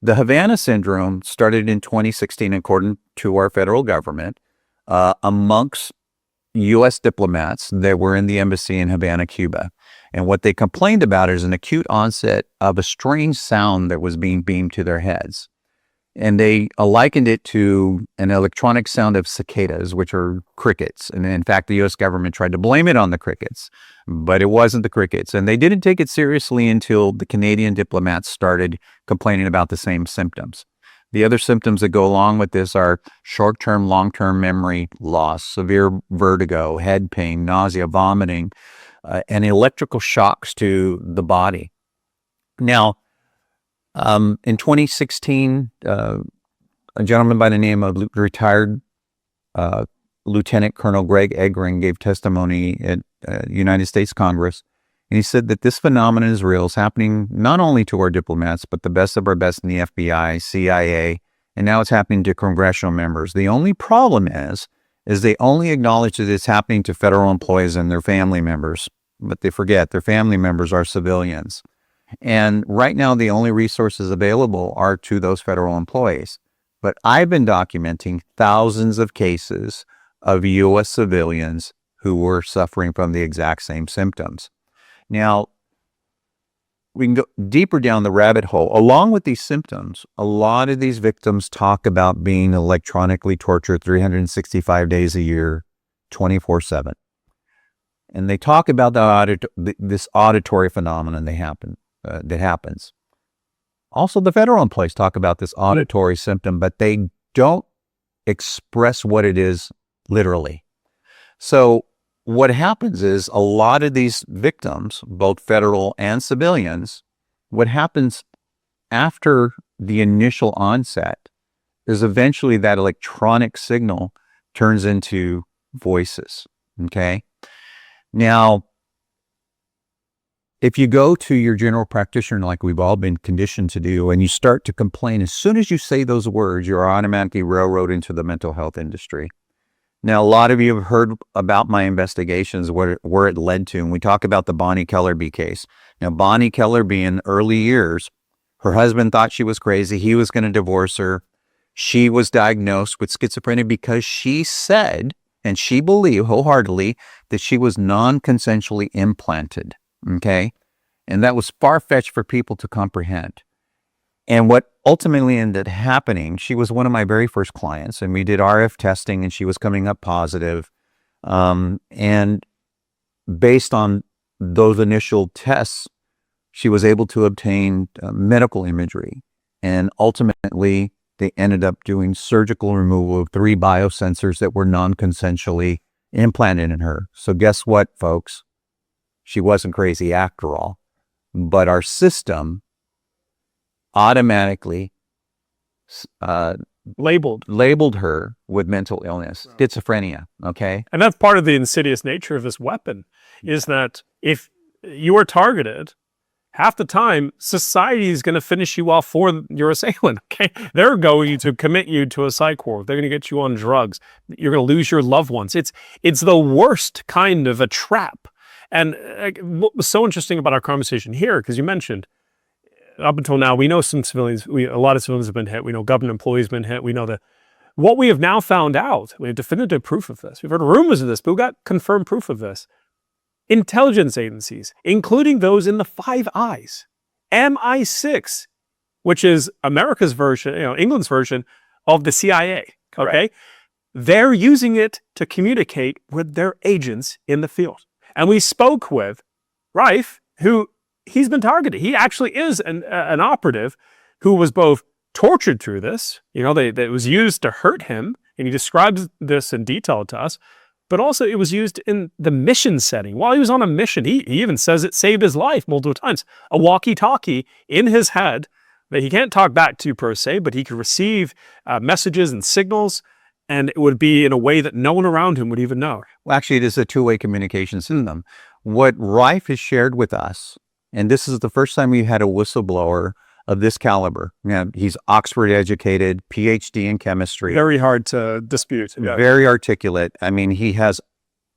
The Havana syndrome started in 2016, according to our federal government, amongst U.S. diplomats that were in the embassy in Havana, Cuba. And what they complained about is an acute onset of a strange sound that was being beamed to their heads. And they likened it to an electronic sound of cicadas, which are crickets. And in fact, the U.S. government tried to blame it on the crickets, but it wasn't the crickets. And they didn't take it seriously until the Canadian diplomats started complaining about the same symptoms. The other symptoms that go along with this are short-term, long-term memory loss, severe vertigo, head pain, nausea, vomiting, and electrical shocks to the body. Now, in 2016, a gentleman by the name of retired Lieutenant Colonel Greg Egring gave testimony at United States Congress. And he said that this phenomenon is real. It's happening not only to our diplomats, but the best of our best in the FBI, CIA, and now it's happening to congressional members. The only problem is they only acknowledge that it's happening to federal employees and their family members, but they forget their family members are civilians. And right now, the only resources available are to those federal employees. But I've been documenting thousands of cases of U.S. civilians who were suffering from the exact same symptoms. Now, we can go deeper down the rabbit hole. Along with these symptoms, a lot of these victims talk about being electronically tortured 365 days a year, 24/7. And they talk about this auditory phenomenon that happens. Also, the federal employees talk about this auditory symptom, but they don't express what it is literally. So what happens is a lot of these victims, both federal and civilians, what happens after the initial onset is eventually that electronic signal turns into voices, okay? Now, if you go to your general practitioner, like we've all been conditioned to do, and you start to complain, as soon as you say those words, you're automatically railroaded into the mental health industry. Now, a lot of you have heard about my investigations, where it led to, and we talk about the Bonnie Kellerby case. Now, Bonnie Kellerby in early years, her husband thought she was crazy. He was going to divorce her. She was diagnosed with schizophrenia because she said, and she believed wholeheartedly, that she was non-consensually implanted. Okay. And that was far-fetched for people to comprehend. And what ultimately ended up happening, she was one of my very first clients, and we did RF testing, and she was coming up positive. And based on those initial tests, she was able to obtain medical imagery. And ultimately, they ended up doing surgical removal of 3 biosensors that were non-consensually implanted in her. So guess what, folks? She wasn't crazy after all, but our system automatically labeled her with mental illness, schizophrenia, okay? And that's part of the insidious nature of this weapon, is that if you are targeted, half the time, society is going to finish you off for your assailant, okay? They're going to commit you to a psych ward. They're going to get you on drugs. You're going to lose your loved ones. It's the worst kind of a trap. And what was so interesting about our conversation here, because you mentioned, up until now, we know some civilians, a lot of civilians have been hit. We know government employees have been hit. We know that what we have now found out, we have definitive proof of this. We've heard rumors of this, but we got confirmed proof of this. Intelligence agencies, including those in the Five Eyes, MI6, which is America's version, England's version of the CIA, okay? Correct. They're using it to communicate with their agents in the field. And we spoke with Rife, who he's been targeted. He actually is an operative who was both tortured through this, it was used to hurt him, and he describes this in detail to us, but also it was used in the mission setting. While he was on a mission, he even says it saved his life multiple times. A walkie-talkie in his head that he can't talk back to per se, but he could receive messages and signals, and it would be in a way that no one around him would even know. Well, actually, it is a two-way communication system. What Rife has shared with us, and this is the first time we've had a whistleblower of this caliber. He's Oxford educated, PhD in chemistry. Very hard to dispute. Yeah. Very articulate. I mean, he has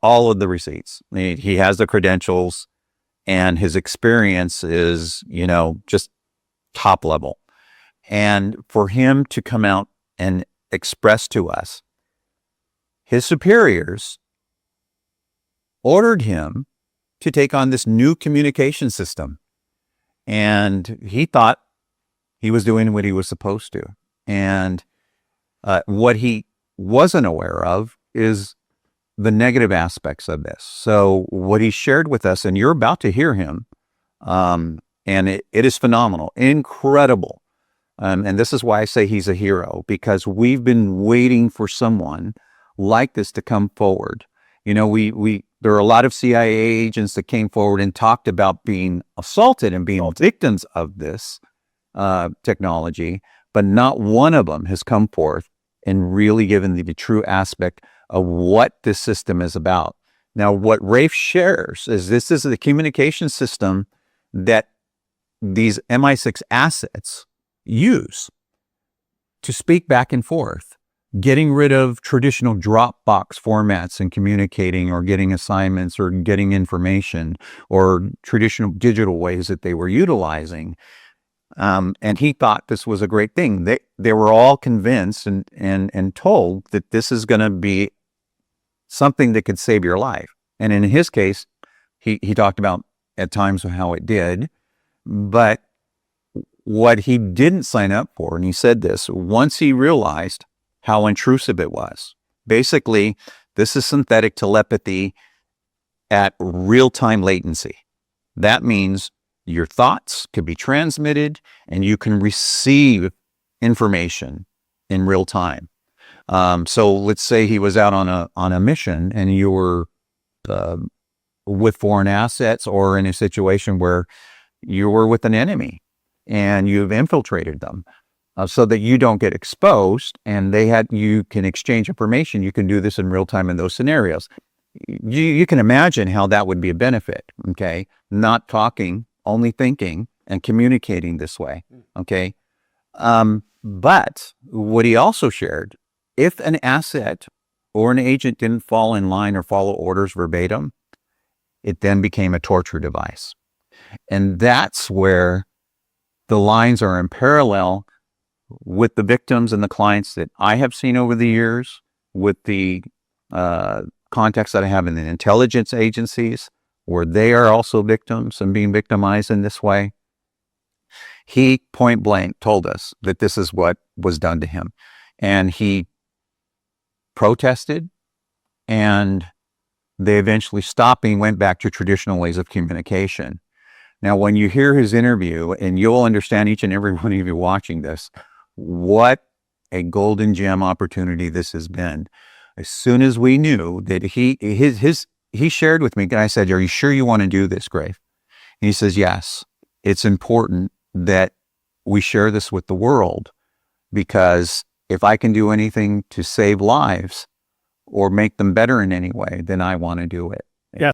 all of the receipts. He has the credentials, and his experience is, just top level. And for him to come out and express to us, his superiors ordered him to take on this new communication system. And he thought he was doing what he was supposed to. And what he wasn't aware of is the negative aspects of this. So what he shared with us, and you're about to hear him, and it is phenomenal, incredible. And this is why I say he's a hero, because we've been waiting for someone like this to come forward. You know, there are a lot of CIA agents that came forward and talked about being assaulted and being victims of this technology, but not one of them has come forth and really given the true aspect of what this system is about. Now, what Rafe shares is this is the communication system that these MI6 assets use to speak back and forth, getting rid of traditional Dropbox formats and communicating or getting assignments or getting information or traditional digital ways that they were utilizing. And he thought this was a great thing. They were all convinced and told that this is going to be something that could save your life. And in his case, he talked about at times how it did, but what he didn't sign up for, and he said this, once he realized how intrusive it was. Basically, this is synthetic telepathy at real-time latency. That means your thoughts could be transmitted and you can receive information in real time. So let's say he was out on a mission and you were with foreign assets or in a situation where you were with an enemy and you've infiltrated them so that you don't get exposed, and you can exchange information. You can do this in real time in those scenarios. You can imagine how that would be a benefit, okay? Not talking, only thinking and communicating this way, okay? But what he also shared, if an asset or an agent didn't fall in line or follow orders verbatim, it then became a torture device. And that's where the lines are in parallel with the victims and the clients that I have seen over the years, with the contacts that I have in the intelligence agencies, where they are also victims and being victimized in this way. He point blank told us that this is what was done to him. And he protested, and they eventually stopped and went back to traditional ways of communication. Now, when you hear his interview, and you'll understand, each and every one of you watching this, what a golden gem opportunity this has been. As soon as we knew that he shared with me, and I said, "Are you sure you want to do this, Grave?" And he says, "Yes, it's important that we share this with the world, because if I can do anything to save lives or make them better in any way, then I want to do it."